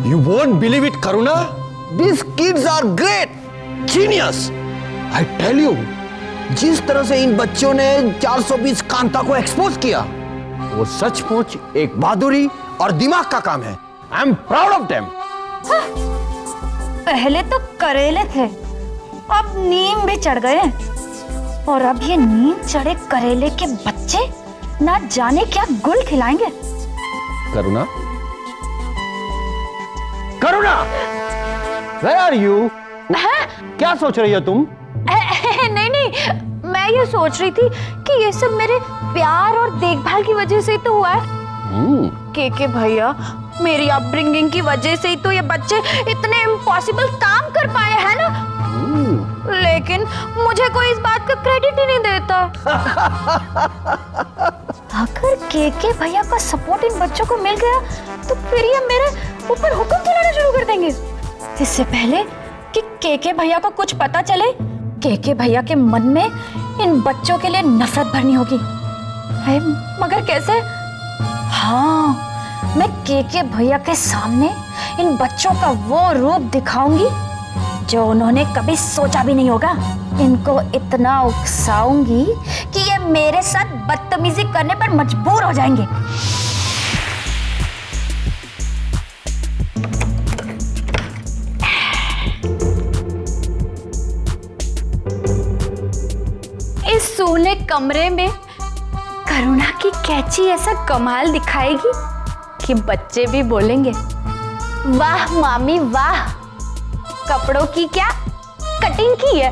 You won't believe it, Karuna. These kids are great, genius. I tell you, जिस तरह से इन बच्चों ने 420 कांता को एक्सपोज किया, वो सचमुच एक बहादुरी और दिमाग का काम है। I am proud of them. पहले तो करेले थे, अब नीम भी चढ़ गए, और अब ये नीम चढ़े करेले के बच्चे ना जाने क्या गुल खिलाएंगे। करुणा, करुणा, where are you? क्या सोच रही हो तुम? नहीं नहीं, मैं ये सोच रही थी कि ये सब मेरे प्यार और देखभाल की वजह से तो हुआ है। के भैया, मेरी अपब्रिंगिंग की वजह से ही तो ये बच्चे इतने इम्पॉसिबल काम कर पाए हैं ना। लेकिन मुझे कोई इस बात का क्रेडिट ही नहीं देता। अगर के भैया का सपोर्ट इन बच्चों को मिल गया तो फिर ये मेरे ऊपर हुक्म चलाना शुरू कर देंगे। इससे पहले कि के भैया को कुछ पता चले, के भैया के मन में इन बच्चों के लिए नफरत भरनी होगी। मगर कैसे? हाँ, मैं के भैया के सामने इन बच्चों का वो रूप दिखाऊंगी जो उन्होंने कभी सोचा भी नहीं होगा। इनको इतना उकसाऊंगी कि ये मेरे साथ बदतमीजी करने पर मजबूर हो जाएंगे। इस सूने कमरे में करुणा की कैची ऐसा कमाल दिखाएगी कि बच्चे भी बोलेंगे, वाह मामी वाह, कपड़ों की क्या कटिंग की है।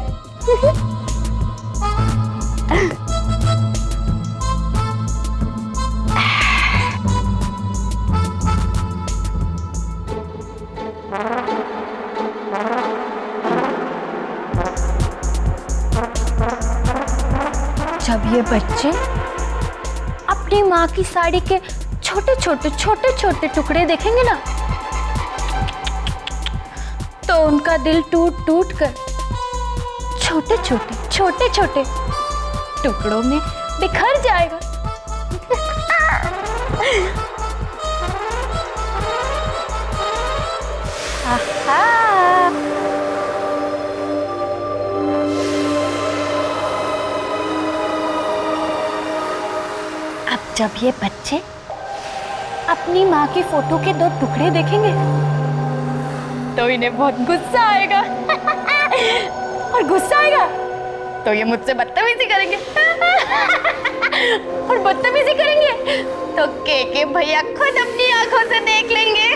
जब ये बच्चे अपनी माँ की साड़ी के छोटे छोटे टुकड़े देखेंगे ना, तो उनका दिल टूट टूट कर छोटे छोटे टुकड़ों में बिखर जाएगा। अब जब ये बच्चे अपनी माँ की फोटो के 2 टुकड़े देखेंगे तो इन्हें बहुत गुस्सा आएगा। और गुस्सा आएगा तो ये मुझसे बदतमीजी करेंगे। और बदतमीजी करेंगे तो के भैया खुद अपनी आंखों से देख लेंगे।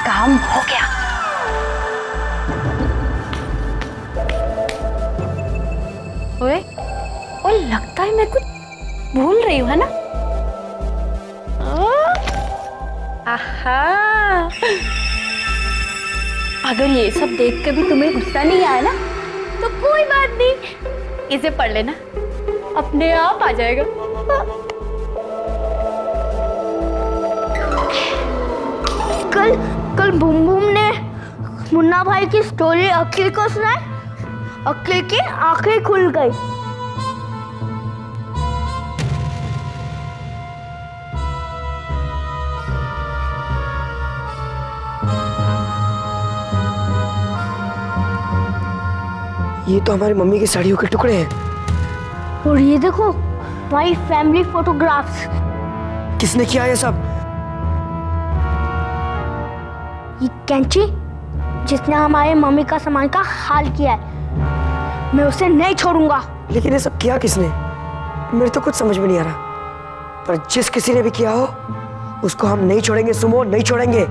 काम हो गया। ओए, लगता है मैं कुछ भूल रही हूँ, है ना? आहा, अगर ये सब देख के भी तुम्हें गुस्सा नहीं आया ना, तो कोई बात नहीं, इसे पढ़ लेना, अपने आप आ जाएगा। कल बूम बूम ने मुन्ना भाई की स्टोरी अखिल को सुनाई, अखिल की आंखें खुल गई। ये तो हमारी मम्मी की साड़ियों के टुकड़े हैं। और ये देखो, हमारी फैमिली फोटोग्राफ्स। किसने किया ये सब? ये कैंची जिसने हमारे मम्मी का सामान का हाल किया है, मैं उसे नहीं छोड़ूंगा। लेकिन ये सब किया किसने? मेरे तो कुछ समझ में नहीं आ रहा। पर जिस किसी ने भी किया हो, उसको हम नहीं छोड़ेंगे सुमो, नहीं छोड़ेंगे।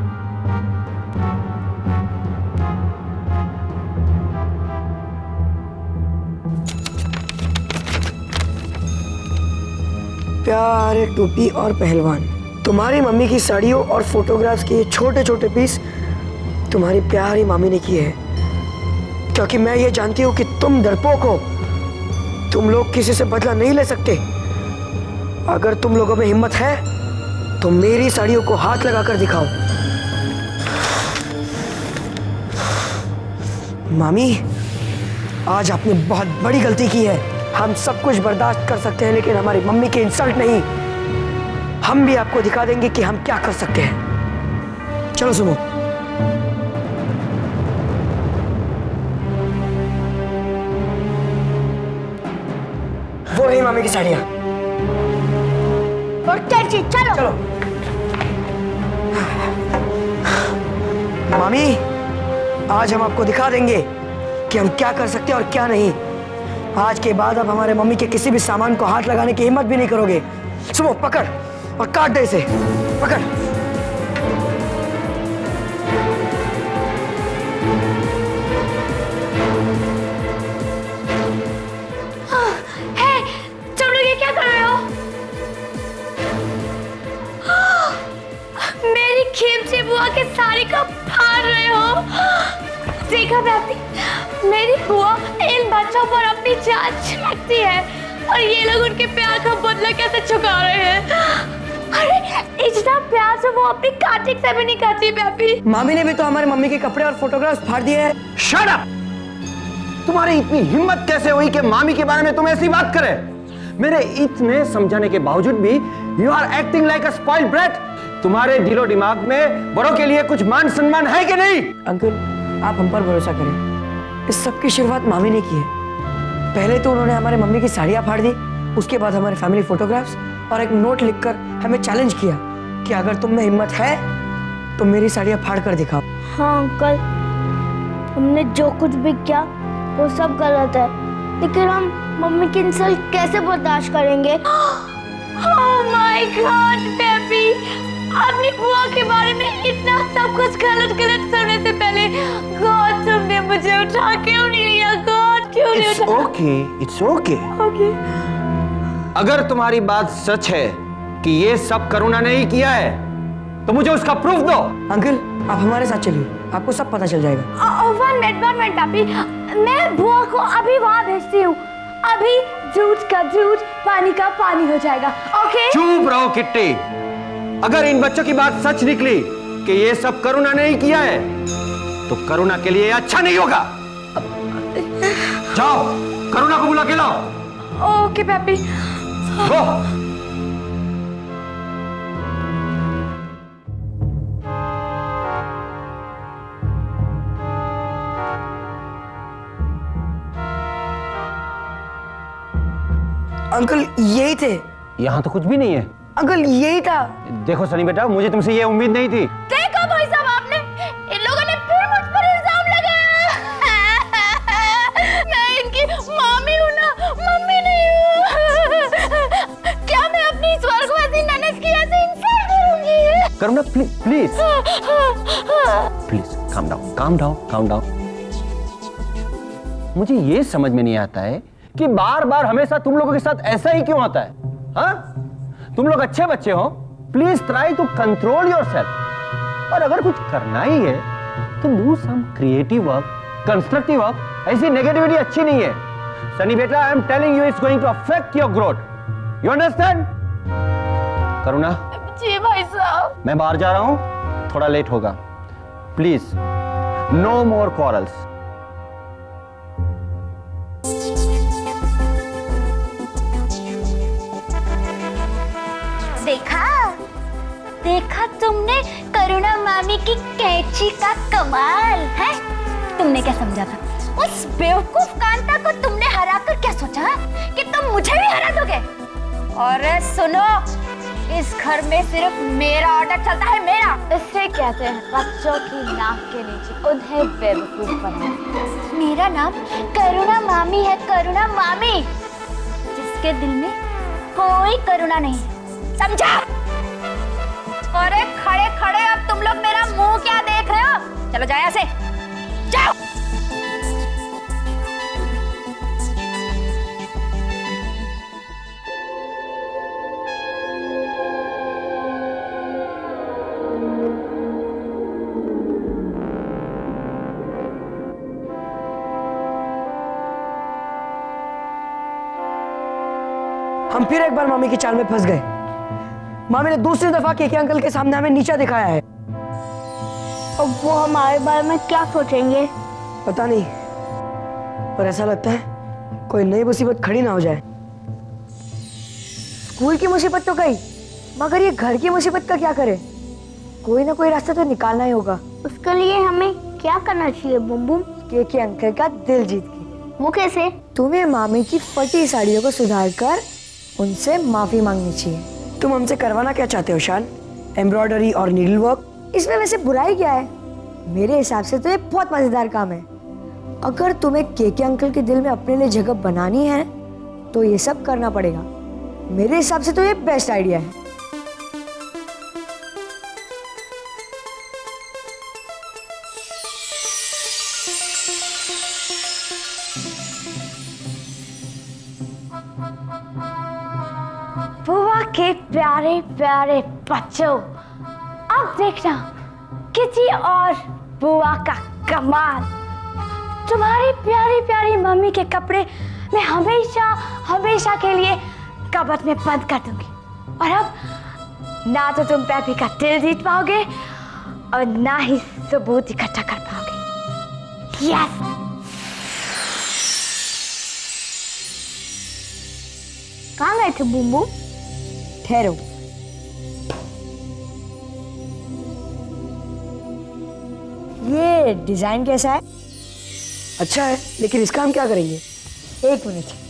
प्यारे टोपी और पहलवान, तुम्हारी मम्मी की साड़ियों और फोटोग्राफ्स के छोटे छोटे पीस तुम्हारी प्यारी मामी ने किए हैं, क्योंकि मैं ये जानती हूँ कि तुम डरपोक हो, तुम लोग किसी से बदला नहीं ले सकते। अगर तुम लोगों में हिम्मत है तो मेरी साड़ियों को हाथ लगाकर दिखाओ। मामी, आज आपने बहुत बड़ी गलती की है। हम सब कुछ बर्दाश्त कर सकते हैं, लेकिन हमारी मम्मी की इंसल्ट नहीं। हम भी आपको दिखा देंगे कि हम क्या कर सकते हैं। चलो सुनो। वो रही मामी की साड़ियां। और कैंची, चलो चलो। मामी, आज हम आपको दिखा देंगे कि हम क्या कर सकते हैं और क्या नहीं। आज के बाद आप हमारे मम्मी के किसी भी सामान को हाथ लगाने की हिम्मत भी नहीं करोगे। सुनो, पकड़ और काट दे इसे। पकड़। हे, तुम लोग ये क्या कर रहे हो? मेरी खीमची बुआ के साड़ी का फाड़ रहे हो? देखा भाभी, मेरी बुआ इन बच्चों पर अपनी जान छिड़कती है और ये लोग उनके प्यार का बदला कैसे चुका रहे हैं। अरे इतना प्यार से वो अपनी काटिक से भी नहीं करती भाभी। मामी ने भी तो हमारे मम्मी के कपड़े और फोटोग्राफ्स फाड़ दिए हैं। Shut up! तुम्हारी इतनी हिम्मत कैसे हुई कि मामी के बारे में तुम ऐसी बात करे? मेरे इतने समझाने के बावजूद भी you are acting like a spoiled brat. तुम्हारे दिलो दिमाग में बड़ों के लिए कुछ मान सम्मान है कि नहीं? अंकल, आप हम पर भरोसा करें। इस सब की शुरुआत मामी ने की है। पहले तो उन्होंने हमारे मम्मी की साड़ियां फाड़ दी, उसके बाद हमारे फैमिली फोटोग्राफ्स और एक नोट लिखकर हमें चैलेंज किया कि अगर तुम में हिम्मत है तो मेरी साड़ियां फाड़ कर दिखाओ। हाँ अंकल, हमने जो कुछ भी किया वो सब गलत है, लेकिन हम मम्मी की इंसल्ट कैसे बर्दाश्त करेंगे? Oh my God, बेबी, अपनी बुआ के बारे में इतना सब कुछ गलत सुनने से पहले गॉड तुमने मुझे उठा क्यों नहीं लिया? गॉड क्यों नहीं उठा? It's okay. ओके। अगर तुम्हारी बात सच है कि ये सब करुणा ने ही किया है तो मुझे उसका प्रूफ दो। अंकल, आप हमारे साथ चलिए, आपको सब पता चल जाएगा। वन मिनट पापी, मैं बुआ को अभी वहां भेजती हूँ। अभी दूध का दूध, पानी का पानी हो जाएगा। ओके? चुप रहो किट्टी। अगर इन बच्चों की बात सच निकली कि ये सब करुणा ने ही किया है तो करुणा के लिए अच्छा नहीं होगा। जाओ, करुणा को बुला के लाओ। ओके पापी। गो। अंकल, यही थे। यहाँ तो कुछ भी नहीं है। अंकल, यही था। देखो सनी बेटा, मुझे तुमसे ये उम्मीद नहीं थी। देखो भाई साहब, आपने इन लोगों ने फिर मुझ पर इल्जाम लगाया। मैं इनकी मामी हूँ ना, मम्मी नहीं हूँ। क्या मैं अपनी स्वर्गवासी ननद की ऐसे इंसल्ट करूंगी? करुणा प्लीज काम डाउन। मुझे ये समझ में नहीं आता है कि बार बार हमेशा तुम लोगों के साथ ऐसा ही क्यों होता है? हाँ? तुम लोग अच्छे बच्चे हो, please try to control yourself. और अगर कुछ करना ही है तो do some creative work, constructive work. ऐसी नेगेटिविटी अच्छी नहीं है। सनी बेटा, I am telling you, it's going to affect your growth. You understand? Karuna, जी भाई साहब। मैं बाहर जा रहा हूं, थोड़ा लेट होगा। Please no more quarrels. देखा तुमने करुणा मामी की कैंची का कमाल है? तुमने क्या समझा था? उस बेवकूफ कांता को तुमने हराकर क्या सोचा कि तुम मुझे भी हरा दोगे? और सुनो, इस घर में सिर्फ मेरा ऑर्डर चलता है, मेरा। इसे कहते हैं बच्चों की नाक के नीचे उन्हें बेवकूफ बनाना। मेरा नाम करुणा मामी है, करुणा मामी, जिसके दिल में कोई करुणा नहीं, समझा? अरे खड़े खड़े अब तुम लोग मेरा मुंह क्या देख रहे हो? चलो जाओ यहाँ से, जाओ। हम हम फिर एक बार मम्मी की चाल में फंस गए। मामी ने दूसरी दफा केके अंकल के सामने हमें नीचा दिखाया है। अब वो हमारे बारे में क्या सोचेंगे? पता नहीं, पर ऐसा लगता है कोई नई मुसीबत खड़ी ना हो जाए। स्कूल की मुसीबत तो गई, मगर ये घर की मुसीबत का क्या करे? कोई ना कोई रास्ता तो निकालना ही होगा। उसके लिए हमें क्या करना चाहिए बुम बुम? केके अंकल का दिल जीत के। वो कैसे? तुम्हें मामी की फटी साड़ियों को सुधार कर उनसे माफी मांगनी चाहिए। तुम हमसे करवाना क्या चाहते हो शान? एम्ब्रॉयडरी और नीडल वर्क? इसमें वैसे बुराई क्या है? मेरे हिसाब से तो ये बहुत मजेदार काम है। अगर तुम्हें केके अंकल के दिल में अपने लिए जगह बनानी है तो ये सब करना पड़ेगा। मेरे हिसाब से तो ये बेस्ट आइडिया है। बुआ के प्यारे प्यारे बच्चों, अब देखना किटी और बुआ का कमाल। तुम्हारी प्यारी प्यारी मम्मी के कपड़े मैं हमेशा हमेशा के लिए कबर्ड में बंद कर दूंगी। और अब ना तो तुम पैपी का दिल जीत पाओगे और ना ही सबूत इकट्ठा कर पाओगे। यस। कहाँ गए थे बुम बुम? ठहरो, ये डिजाइन कैसा है? अच्छा है, लेकिन इसका हम क्या करेंगे? एक मिनट।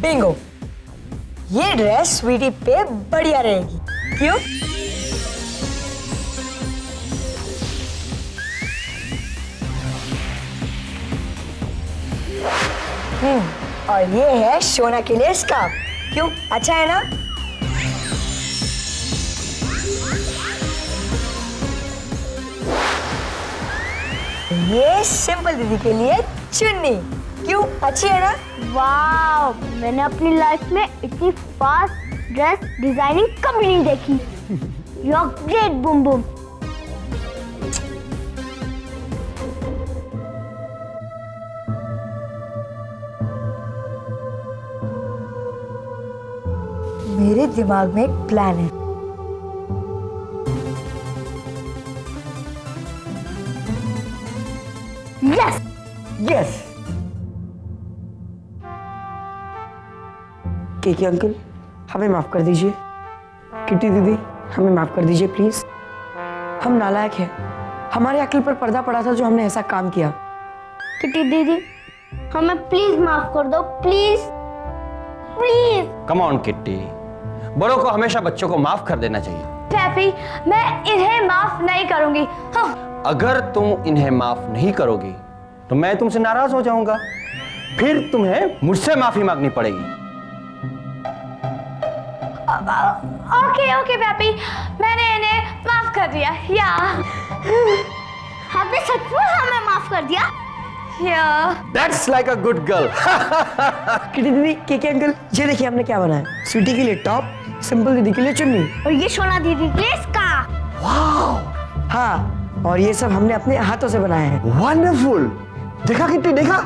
बिंगो, ये ड्रेस स्वीटी पे बढ़िया रहेगी। क्यों? और ये है शोना के लिए स्कार्फ। क्यों, अच्छा है ना? ये सिंपल दीदी के लिए चुन्नी। क्यों, अच्छी है ना? वाओ, मैंने अपनी लाइफ में इतनी फास्ट ड्रेस डिजाइनिंग कभी नहीं देखी। You are great Bum Bum. मेरे दिमाग में एक प्लान है। Yes yes. केके अंकल, हमें माफ कर दीजिए। किटी दीदी, हमें माफ कर दीजिए प्लीज। हम नालायक हैं। हमारे अक्ल पर पर्दा पड़ा था जो हमने ऐसा काम किया। किटी दीदी, हमें प्लीज माफ कर दो, please please. Come on kitty, बड़ों को हमेशा बच्चों को माफ कर देना चाहिए। पैपी, मैं इन्हें माफ नहीं करूंगी। हाँ। अगर तुम इन्हें माफ नहीं करोगी तो मैं तुमसे नाराज हो जाऊंगा, फिर तुम्हें मुझसे माफी मांगनी पड़ेगी। ओके ओके पैपी, मैंने इन्हें माफ कर दिया। या आपने सचमुच हमें माफ कर दिया? या That's like a good girl. Kitty दीदी, केके अंकल, ये देखिए हमने क्या बनाया। स्वीटी के लिए टॉप, सिंपल दीदी के लिए चुन्नी। और ये सोना दीदी के लिए स्कार्फ। हाँ, और ये सब हमने अपने हाथों से बनाया है। वंडरफुल। देखा किट्टी, देखा?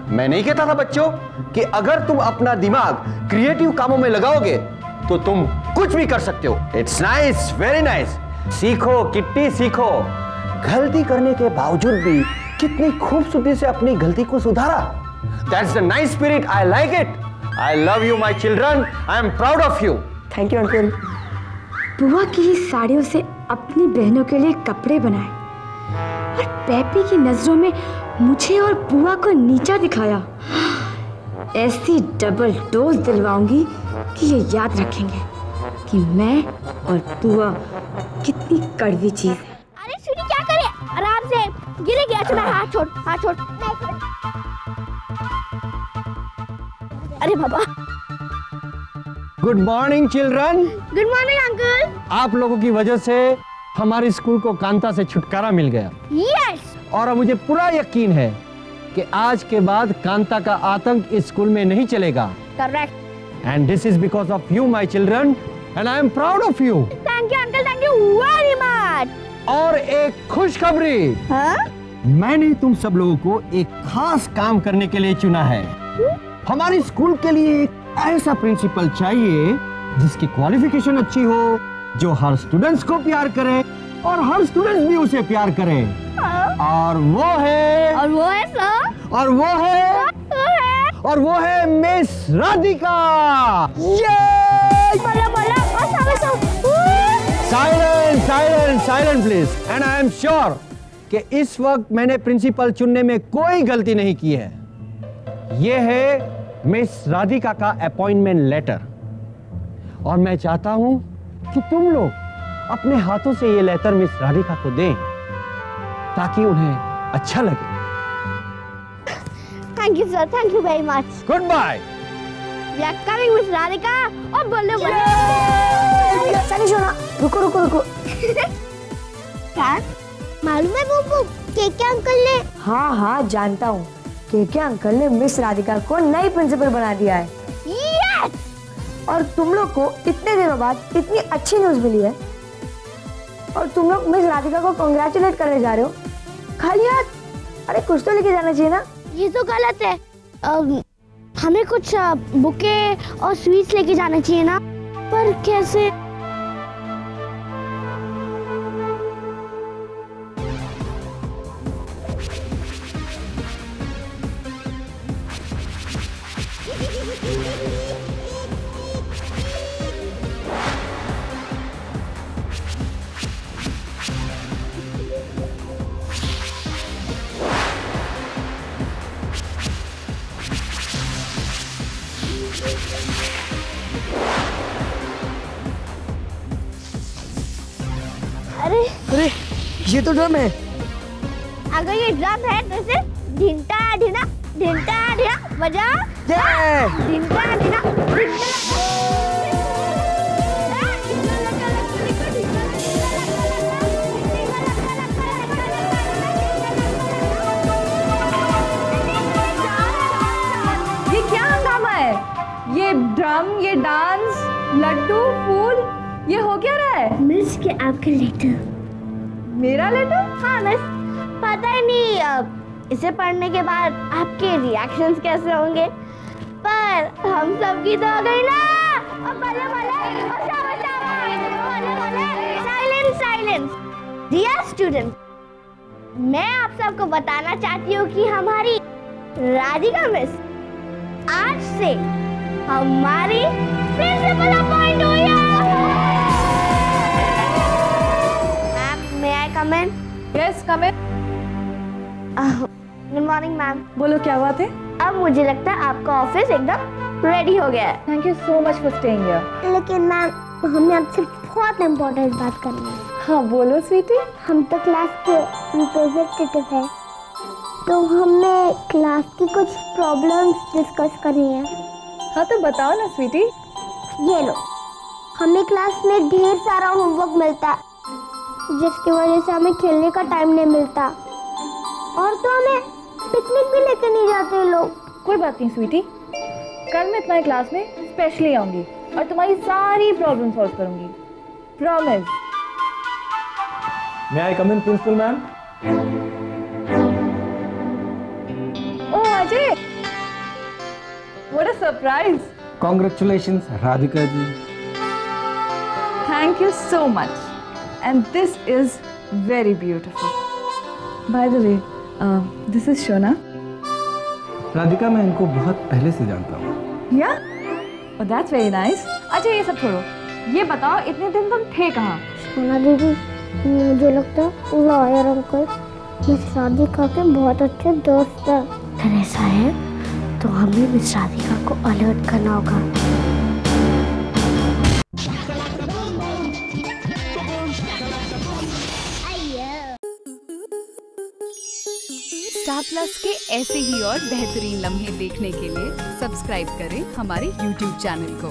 मैं नहीं कहता था बच्चों कि अगर तुम अपना दिमाग क्रिएटिव कामों में लगाओगे तो तुम कुछ भी कर सकते हो। It's nice, very nice. सीखो किट्टी, सीखो। गलती करने के बावजूद भी कितनी खूबसूरती से अपनी गलती को सुधारा। That's the nice spirit. I like it. I love you, my children. I am proud of you. Thank you uncle. बुआ की ही साड़ियों से अपनी बहनों के लिए कपड़े बनाए और पैपी की नजरों में मुझे और बुआ को नीचा दिखाया। ऐसी डबल डोज दिलवाऊंगी कि ये याद रखेंगे कि मैं और बुआ कितनी कड़वी चीज है। अरे स्वीटी, क्या करे? आराम से, गिरे गया। चला, हाथ छोड़, हाथ छोड़। अरे बाबा। Good morning children. Good morning uncle. आप लोगों की वजह से हमारे स्कूल को कांता से छुटकारा मिल गया। यस। और अब मुझे पूरा यकीन है कि आज के बाद कांता का आतंक इस स्कूल में नहीं चलेगा। Correct. And this is because of you, my children, and I am proud of you. Thank you uncle, thank you very much. और एक खुशखबरी, हाँ? मैंने तुम सब लोगों को एक खास काम करने के लिए चुना है। हमारे स्कूल के लिए एक ऐसा प्रिंसिपल चाहिए जिसकी क्वालिफिकेशन अच्छी हो, जो हर स्टूडेंट्स को प्यार करे और हर स्टूडेंट्स भी उसे प्यार करे। और वो है सर, और वो है miss Radhika. Silent please. And I am sure कि इस वक्त मैंने प्रिंसिपल चुनने में कोई गलती नहीं की है। ये है मिस राधिका का अपॉइंटमेंट लेटर, और मैं चाहता हूं कि तुम लोग अपने हाथों से ये लेटर मिस राधिका को दें ताकि उन्हें अच्छा लगे। Thank you sir, thank you very much. Good bye. We are coming miss Radhika. और बोलो रुको। क्या मालूम है बुबू, केके अंकल ने? हाँ जानता हूँ, केके अंकल ने मिस राधिका को नई प्रिंसिपल बना दिया है। यस! और तुम लोग को इतने दिनों बाद इतनी अच्छी न्यूज मिली है और तुम लोग मिस राधिका को कांग्रेचुलेट करने जा रहे हो खाली हाथ। अरे कुछ तो लेके जाना चाहिए ना। ये तो गलत है। हमें कुछ बुके और स्वीट्स लेके जाना चाहिए ना। पर कैसे? अरे ये तो ड्रम है। अगर ये ड्रम है तो इसे ढिंटा ढिना बजा। ढिंटा ढिना ये क्या हंगामा है? ये ड्रम, ये डांस, लड्डू, फूल, ये हो क्या रहा है? मिस के आपके लेटर। मेरा लेटर? हाँ मिस, पता ही नहीं इसे पढ़ने के बाद आपके रिएक्शंस कैसे होंगे, पर हम सब की तो हो गई ना। साइलेंस। डियर स्टूडेंट, मैं आप सबको बताना चाहती हूँ कि हमारी राधिका मिस आज से हमारी प्रिंसिपल अपॉइंट हुई है। Ma'am, may I come in? Yes, come in. Good morning ma'am. बोलो क्या बात है? अब मुझे लगता है आपका ऑफिस एकदम रेडी हो गया है। Thank you so much for staying here. लेकिन मैम, हमें आपसे बहुत इम्पोर्टेंट बात करनी है। हाँ बोलो स्वीटी। हम तो क्लास के रिप्रेजेंटेटिव हैं, तो हमने क्लास की कुछ प्रॉब्लम्स डिस्कस करनी है। हाँ तो बताओ ना स्वीटी। ये लो, हमें क्लास में ढेर सारा होमवर्क मिलता, जिसकी वजह से हमें खेलने का टाइम नहीं मिलता, और तो हमें पिकनिक भी लेके नहीं जाते लोग। कोई बात नहीं स्वीटी, कल मैं तुम्हारी क्लास में स्पेशली आऊंगी और तुम्हारी सारी प्रॉब्लम सॉल्व करूंगी, promise. May I come in, Principal ma'am? Oh Ajay, what a surprise! Congratulations, Radhika ji. Thank you so much. And this is very beautiful. By the way, this is Shona. Radhika, मैं इनको बहुत पहले से जानता हूँ। Yeah? Oh, that's very nice. अच्छा ये सब छोड़ो, ये बताओ इतने दिन तुम थे कहाँ? सोना दीदी, मुझे लगता है लॉयर अंकल मिस राधिका के बहुत अच्छे दोस्त हैं। अगर ऐसा है तो हमें मिस राधिका को अलर्ट करना होगा। स्टार प्लस के ऐसे ही और बेहतरीन लम्हे देखने के लिए सब्सक्राइब करें हमारे YouTube चैनल को।